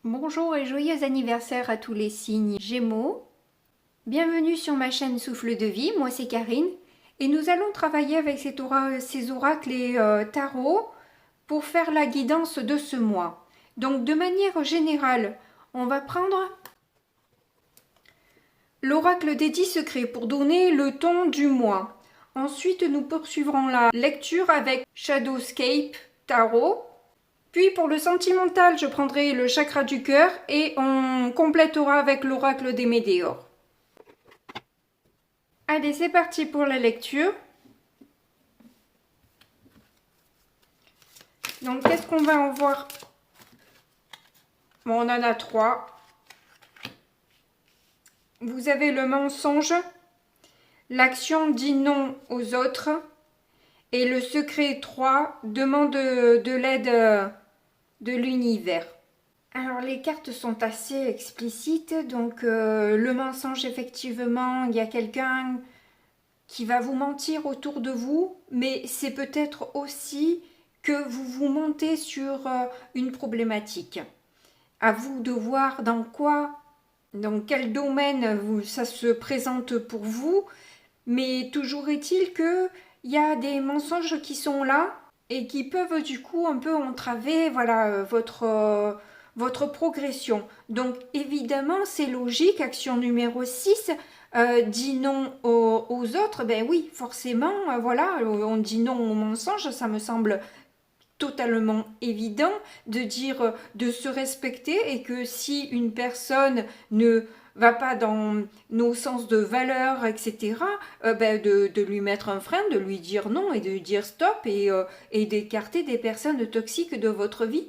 Bonjour et joyeux anniversaire à tous les signes Gémeaux. Bienvenue sur ma chaîne Souffle de Vie, moi c'est Karine et nous allons travailler avec ces oracles et tarots pour faire la guidance de ce mois. Donc de manière générale, on va prendre l'oracle des 10 secrets pour donner le ton du mois. Ensuite, nous poursuivrons la lecture avec Shadowscape Tarot. Puis pour le sentimental, je prendrai le chakra du cœur et on complétera avec l'oracle des météores. Allez, c'est parti pour la lecture. Donc, qu'est-ce qu'on va en voir? Bon, on en a 3. Vous avez le mensonge, l'action dit non aux autres et le secret 3 demande de l'aide de l'univers. Alors les cartes sont assez explicites, donc le mensonge effectivement, il y a quelqu'un qui va vous mentir autour de vous, mais c'est peut-être aussi que vous vous montez sur une problématique. À vous de voir dans quel domaine ça se présente pour vous, mais toujours est-il qu'il y a des mensonges qui sont là et qui peuvent du coup un peu entraver votre progression. Donc évidemment c'est logique, action numéro 6, dit non aux autres, ben oui forcément, voilà, on dit non aux mensonges, ça me semble totalement évident de dire de se respecter et que si une personne ne va pas dans nos sens de valeur, etc., de lui mettre un frein, de lui dire non et de lui dire stop et d'écarter des personnes toxiques de votre vie.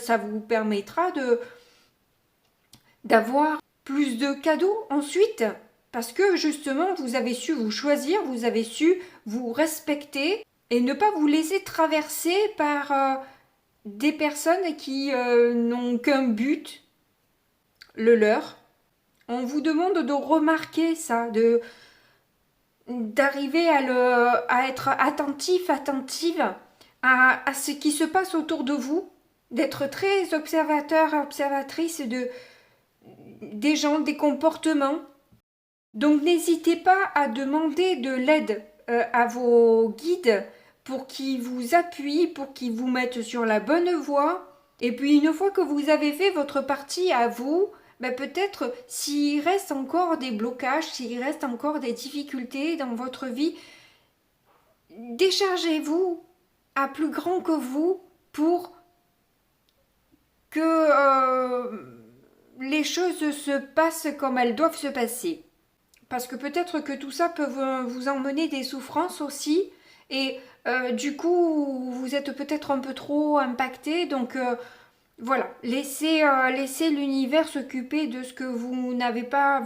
Ça vous permettra d'avoir plus de cadeaux ensuite parce que justement vous avez su vous choisir, vous avez su vous respecter et ne pas vous laisser traverser par des personnes qui n'ont qu'un but, le leur. On vous demande de remarquer ça, d'arriver à être attentive à ce qui se passe autour de vous, d'être très observateur, observatrice des gens, des comportements. Donc n'hésitez pas à demander de l'aide à vos guides pour qu'ils vous appuient, pour qu'ils vous mettent sur la bonne voie. Et puis une fois que vous avez fait votre partie à vous, peut-être s'il reste encore des blocages, s'il reste encore des difficultés dans votre vie, déchargez-vous à plus grand que vous pour que les choses se passent comme elles doivent se passer. Parce que peut-être que tout ça peut vous emmener des souffrances aussi. Et du coup, vous êtes peut-être un peu trop impacté. Donc voilà, laissez l'univers s'occuper de ce que vous n'avez pas,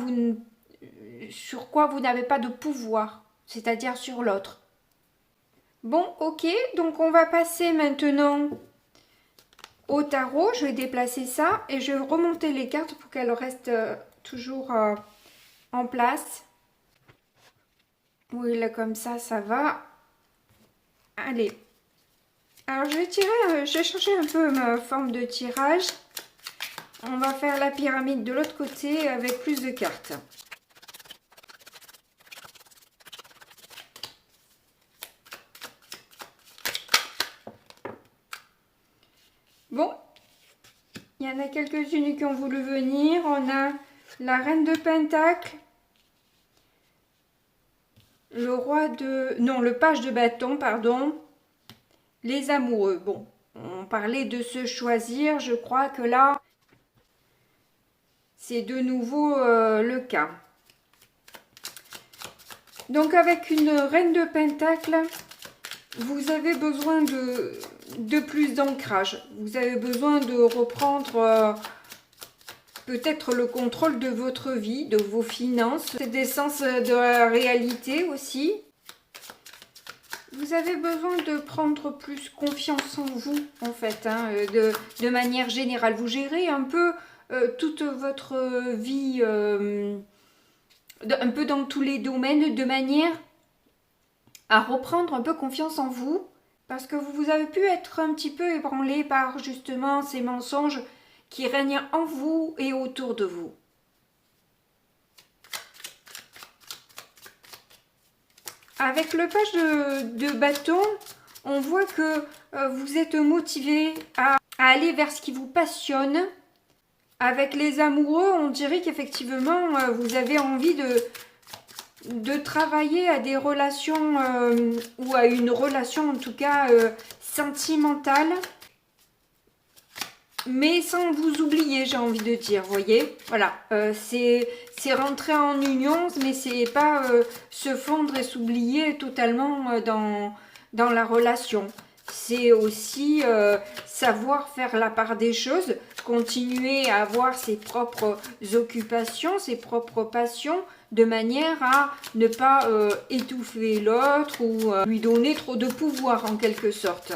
sur quoi vous n'avez pas de pouvoir. C'est-à-dire sur l'autre. Bon, ok, donc on va passer maintenant au tarot. Je vais déplacer ça et je vais remonter les cartes pour qu'elles restent toujours en place. Oui, là comme ça va. Allez. Alors je vais changer un peu ma forme de tirage. On va faire la pyramide de l'autre côté avec plus de cartes. Bon, il y en a quelques-unes qui ont voulu venir. On a la reine de Pentacle, le page de bâton, pardon, les amoureux. Bon, on parlait de se choisir, je crois que là, c'est de nouveau le cas. Donc avec une reine de Pentacle, vous avez besoin de plus d'ancrage. Vous avez besoin de reprendre peut-être le contrôle de votre vie, de vos finances, des sens de la réalité aussi. Vous avez besoin de prendre plus confiance en vous, en fait, hein, de manière générale. Vous gérez un peu toute votre vie, un peu dans tous les domaines, de manière à reprendre un peu confiance en vous, parce que vous avez pu être un petit peu ébranlé par justement ces mensonges qui règne en vous et autour de vous. Avec le page de bâton, on voit que vous êtes motivé à aller vers ce qui vous passionne. Avec les amoureux, on dirait qu'effectivement, vous avez envie de travailler à des relations, ou à une relation en tout cas sentimentale. Mais sans vous oublier, j'ai envie de dire, voyez. Voilà, c'est rentrer en union, mais c'est pas se fondre et s'oublier totalement dans la relation. C'est aussi savoir faire la part des choses, continuer à avoir ses propres occupations, ses propres passions, de manière à ne pas étouffer l'autre ou lui donner trop de pouvoir en quelque sorte.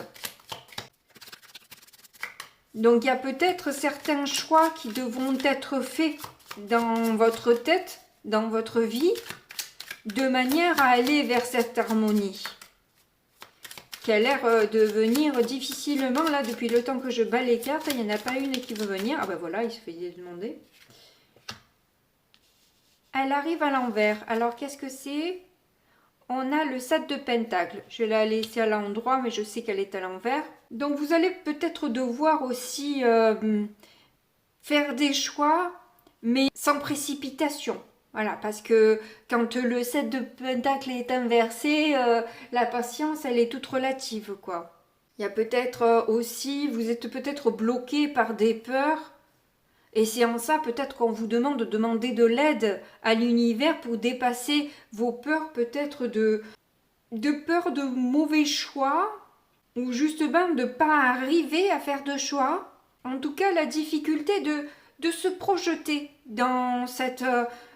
Donc il y a peut-être certains choix qui devront être faits dans votre tête, dans votre vie, de manière à aller vers cette harmonie, qui a l'air de venir difficilement, là, depuis le temps que je bats les cartes, il n'y en a pas une qui veut venir. Ah ben voilà, il se fait demander. Elle arrive à l'envers. Alors qu'est-ce que c'est? On a le 7 de Pentacle. Je vais la laisser à l'endroit, mais je sais qu'elle est à l'envers. Donc vous allez peut-être devoir aussi faire des choix, mais sans précipitation. Voilà, parce que quand le 7 de Pentacle est inversé, la patience, elle est toute relative, quoi. Il y a peut-être aussi, vous êtes peut-être bloqué par des peurs. Et c'est en ça peut-être qu'on vous demande de demander de l'aide à l'univers pour dépasser vos peurs, peut-être de peur de mauvais choix, ou justement de ne pas arriver à faire de choix. En tout cas, la difficulté de se projeter dans cette,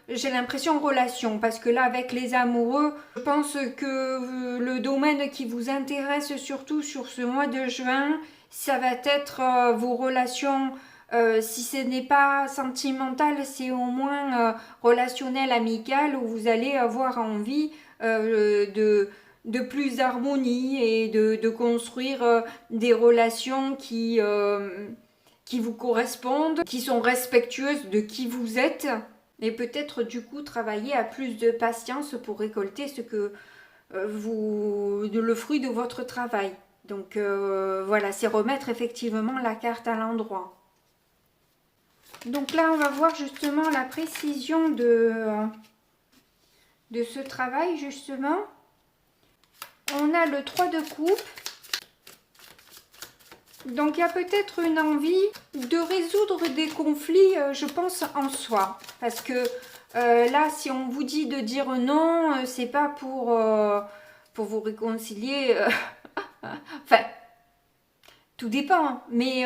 j'ai l'impression, relation. Parce que là, avec les amoureux, je pense que le domaine qui vous intéresse surtout sur ce mois de juin, ça va être vos relations. Si ce n'est pas sentimental, c'est au moins relationnel, amical, où vous allez avoir envie de plus d'harmonie et de construire des relations qui vous correspondent, qui sont respectueuses de qui vous êtes, et peut-être du coup travailler à plus de patience pour récolter ce que le fruit de votre travail. Donc voilà, c'est remettre effectivement la carte à l'endroit. Donc là, on va voir justement la précision de ce travail, justement. On a le 3 de coupe. Donc il y a peut-être une envie de résoudre des conflits, je pense, en soi. Parce que là, si on vous dit de dire non, c'est pas pour vous réconcilier. Enfin, tout dépend. Hein. Mais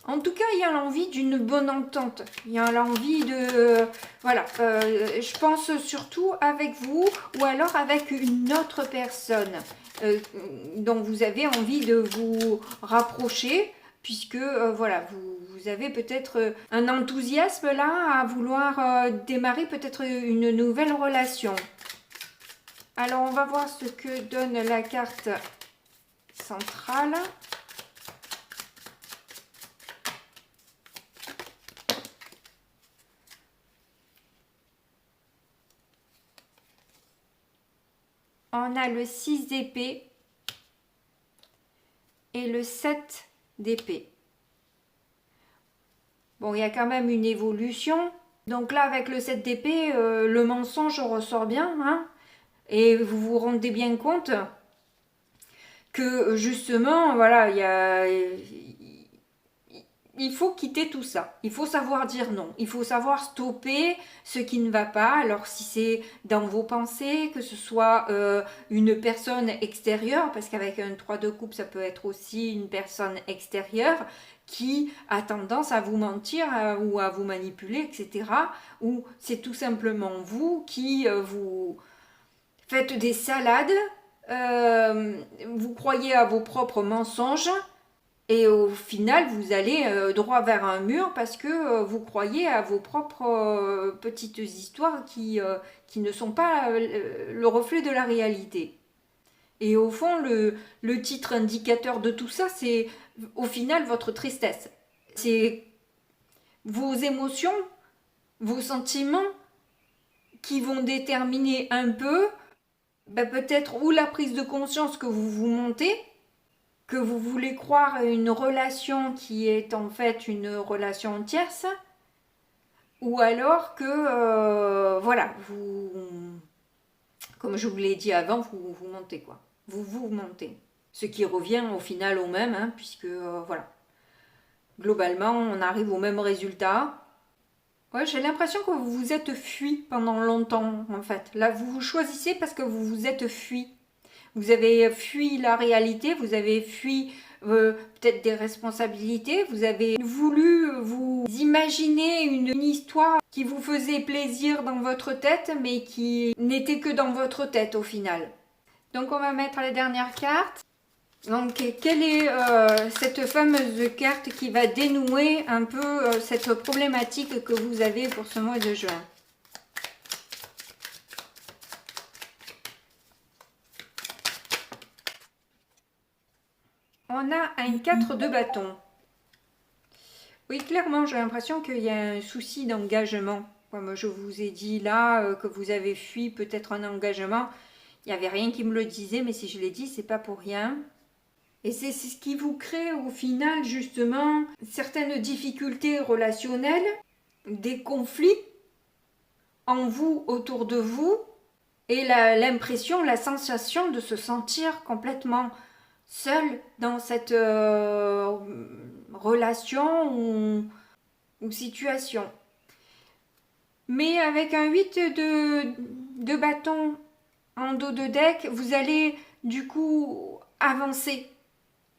en tout cas, il y a l'envie d'une bonne entente. Il y a l'envie de... voilà, je pense surtout avec vous ou alors avec une autre personne dont vous avez envie de vous rapprocher, puisque voilà, vous avez peut-être un enthousiasme là à vouloir démarrer peut-être une nouvelle relation. Alors, on va voir ce que donne la carte centrale. On a le 6 d'épée et le 7 d'épée. Bon, il y a quand même une évolution. Donc là, avec le 7 d'épée, le mensonge ressort bien. Hein, et vous vous rendez bien compte que justement, voilà, il faut quitter tout ça. Il faut savoir dire non. Il faut savoir stopper ce qui ne va pas. Alors si c'est dans vos pensées, que ce soit une personne extérieure, parce qu'avec un 3 de coupe, ça peut être aussi une personne extérieure qui a tendance à vous mentir ou à vous manipuler, etc. Ou c'est tout simplement vous qui vous faites des salades, vous croyez à vos propres mensonges, et au final, vous allez droit vers un mur parce que vous croyez à vos propres petites histoires qui ne sont pas le reflet de la réalité. Et au fond, le titre indicateur de tout ça, c'est au final votre tristesse. C'est vos émotions, vos sentiments qui vont déterminer un peu peut-être ou la prise de conscience que vous vous montez, que vous voulez croire à une relation qui est en fait une relation tierce, ou alors que voilà, vous, comme je vous l'ai dit avant, vous montez quoi. Vous montez. Ce qui revient au final au même, hein, puisque voilà. Globalement, on arrive au même résultat. Ouais, j'ai l'impression que vous vous êtes fui pendant longtemps, en fait. Là, vous vous choisissez parce que vous vous êtes fui. Vous avez fui la réalité, vous avez fui peut-être des responsabilités, vous avez voulu vous imaginer une histoire qui vous faisait plaisir dans votre tête, mais qui n'était que dans votre tête au final. Donc on va mettre les dernières cartes. Donc quelle est cette fameuse carte qui va dénouer un peu cette problématique que vous avez pour ce mois de juin? On a une 4 de bâton. Oui, clairement, j'ai l'impression qu'il y a un souci d'engagement. Comme je vous ai dit là, que vous avez fui peut-être un engagement. Il n'y avait rien qui me le disait, mais si je l'ai dit, c'est pas pour rien. Et c'est ce qui vous crée au final justement certaines difficultés relationnelles, des conflits en vous, autour de vous, et l'impression, la sensation de se sentir complètement seul dans cette relation ou situation. Mais avec un 8 de bâton en dos de deck, vous allez du coup avancer.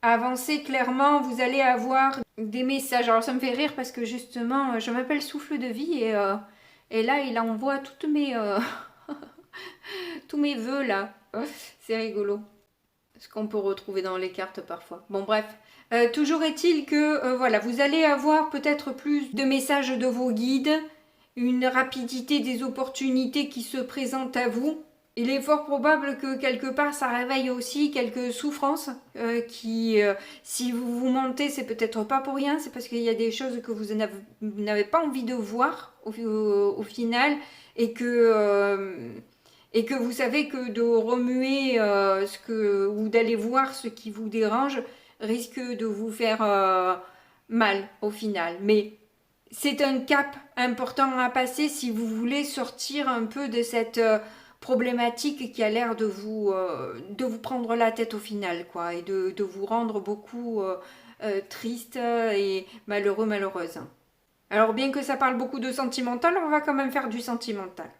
Avancer clairement, vous allez avoir des messages. Alors ça me fait rire parce que justement, je m'appelle Souffle de Vie et là, il envoie toutes mes, tous mes vœux là. C'est rigolo. Ce qu'on peut retrouver dans les cartes parfois. Bon bref, toujours est-il que voilà, vous allez avoir peut-être plus de messages de vos guides, une rapidité des opportunités qui se présentent à vous. Il est fort probable que quelque part ça réveille aussi quelques souffrances qui, si vous vous mentez, c'est peut-être pas pour rien, c'est parce qu'il y a des choses que vous n'avez pas envie de voir au final et que vous savez que de remuer ou d'aller voir ce qui vous dérange risque de vous faire mal au final. Mais c'est un cap important à passer si vous voulez sortir un peu de cette problématique qui a l'air de vous prendre la tête au final, quoi, et de vous rendre beaucoup triste et malheureux, malheureuse. Alors bien que ça parle beaucoup de sentimental, on va quand même faire du sentimental.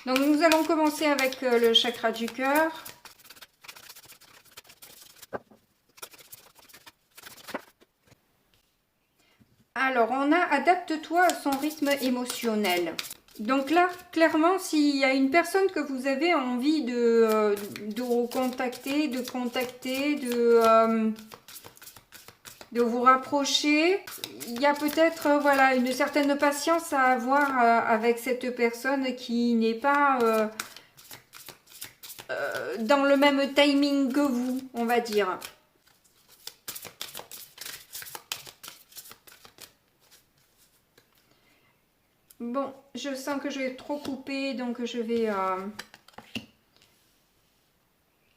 Donc nous allons commencer avec le chakra du cœur. Alors on a adapte-toi à son rythme émotionnel. Donc là, clairement, s'il y a une personne que vous avez envie de recontacter, de vous rapprocher, il y a peut-être voilà, une certaine patience à avoir avec cette personne qui n'est pas dans le même timing que vous, on va dire. Bon, je sens que je vais trop couper, donc je vais...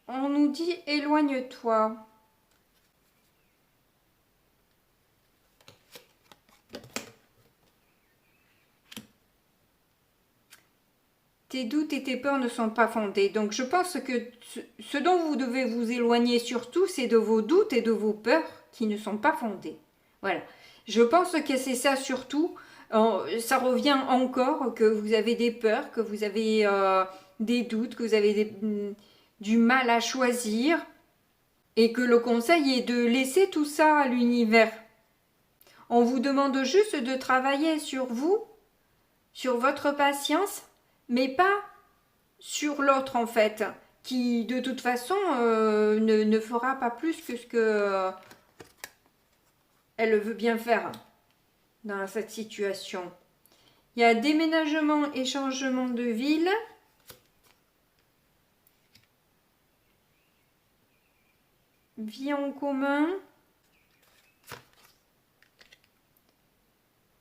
On nous dit éloigne-toi. Tes doutes et tes peurs ne sont pas fondés. Donc je pense que ce dont vous devez vous éloigner surtout, c'est de vos doutes et de vos peurs qui ne sont pas fondés. Voilà. Je pense que c'est ça surtout. Ça revient encore que vous avez des peurs, que vous avez des doutes, que vous avez du mal à choisir. Et que le conseil est de laisser tout ça à l'univers. On vous demande juste de travailler sur vous, sur votre patience, mais pas sur l'autre en fait, qui de toute façon ne fera pas plus que ce que elle veut bien faire dans cette situation. Il y a déménagement et changement de ville. Vie en commun.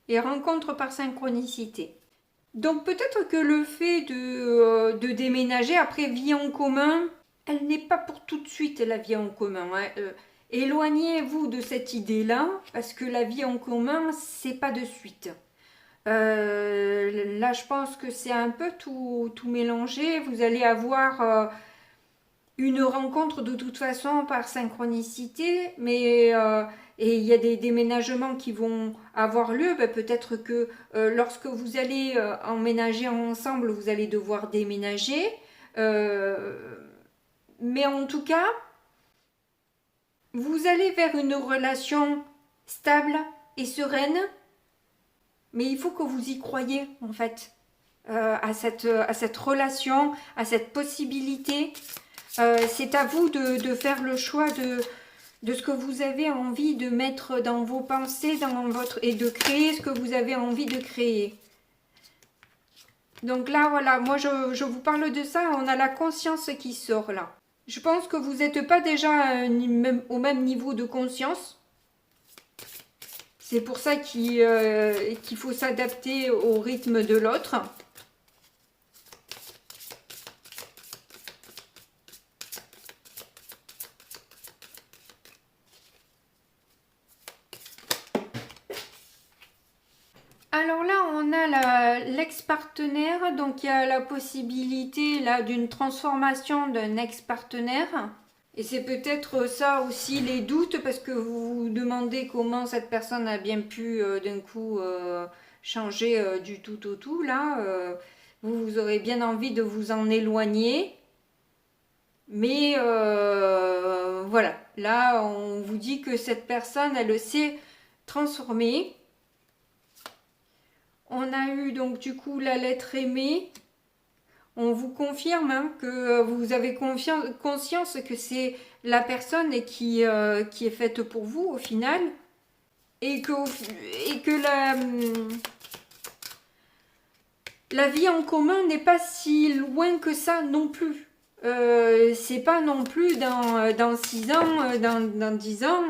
et rencontre par synchronicité. Donc peut-être que le fait de déménager, après vie en commun, elle n'est pas pour tout de suite la vie en commun. Hein. Éloignez-vous de cette idée-là, parce que la vie en commun, c'est pas de suite. Là, je pense que c'est un peu tout mélangé. Vous allez avoir une rencontre de toute façon par synchronicité, mais et il y a des déménagements qui vont avoir lieu. Ben, peut-être que lorsque vous allez emménager ensemble, vous allez devoir déménager. Mais en tout cas, vous allez vers une relation stable et sereine, mais il faut que vous y croyiez en fait à cette relation, à cette possibilité. C'est à vous de faire le choix de ce que vous avez envie de mettre dans vos pensées, et de créer ce que vous avez envie de créer. Donc là, voilà, moi je vous parle de ça, on a la conscience qui sort là. Je pense que vous n'êtes pas déjà au même niveau de conscience. C'est pour ça qu'il faut s'adapter au rythme de l'autre. Alors là, on a l'ex-partenaire, donc il y a la possibilité là d'une transformation d'un ex-partenaire. Et c'est peut-être ça aussi les doutes, parce que vous vous demandez comment cette personne a bien pu d'un coup changer du tout au tout. Là, vous aurez bien envie de vous en éloigner. Mais voilà, là, on vous dit que cette personne, elle s'est transformée. On a eu donc du coup la lettre aimée. On vous confirme que vous avez conscience que c'est la personne qui est faite pour vous au final. Et que la vie en commun n'est pas si loin que ça non plus. C'est pas non plus dans 6 ans, dans 10 ans.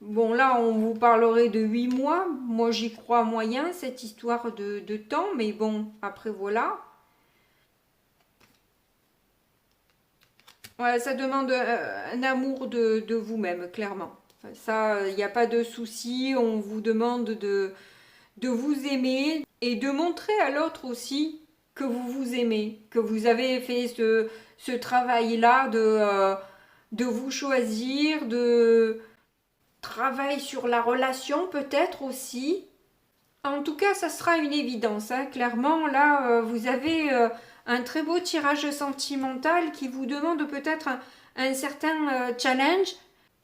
Bon, là, on vous parlerait de 8 mois. Moi, j'y crois moyen, cette histoire de temps. Mais bon, après, voilà. Ouais, ça demande un amour de vous-même, clairement. Ça, il n'y a pas de souci. On vous demande de vous aimer et de montrer à l'autre aussi que vous vous aimez, que vous avez fait ce travail-là de vous choisir, de travail sur la relation peut-être aussi. En tout cas, ça sera une évidence. Hein. Clairement, là, vous avez un très beau tirage sentimental qui vous demande peut-être un certain challenge,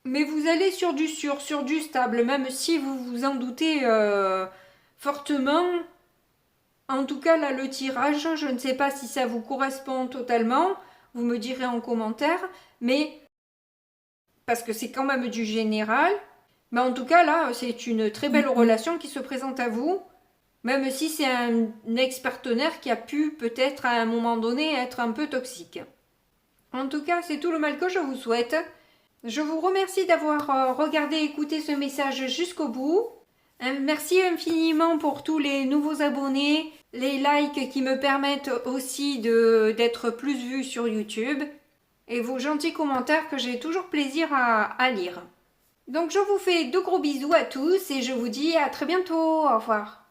mais vous allez sur du sûr, sur du stable, même si vous vous en doutez fortement. En tout cas, là, le tirage, je ne sais pas si ça vous correspond totalement. Vous me direz en commentaire, mais parce que c'est quand même du général. Mais en tout cas, là, c'est une très belle relation qui se présente à vous. Même si c'est un ex-partenaire qui a pu peut-être à un moment donné être un peu toxique. En tout cas, c'est tout le mal que je vous souhaite. Je vous remercie d'avoir regardé et écouté ce message jusqu'au bout. Merci infiniment pour tous les nouveaux abonnés, les likes qui me permettent aussi d'être plus vue sur YouTube et vos gentils commentaires que j'ai toujours plaisir à lire. Donc je vous fais de gros bisous à tous et je vous dis à très bientôt. Au revoir.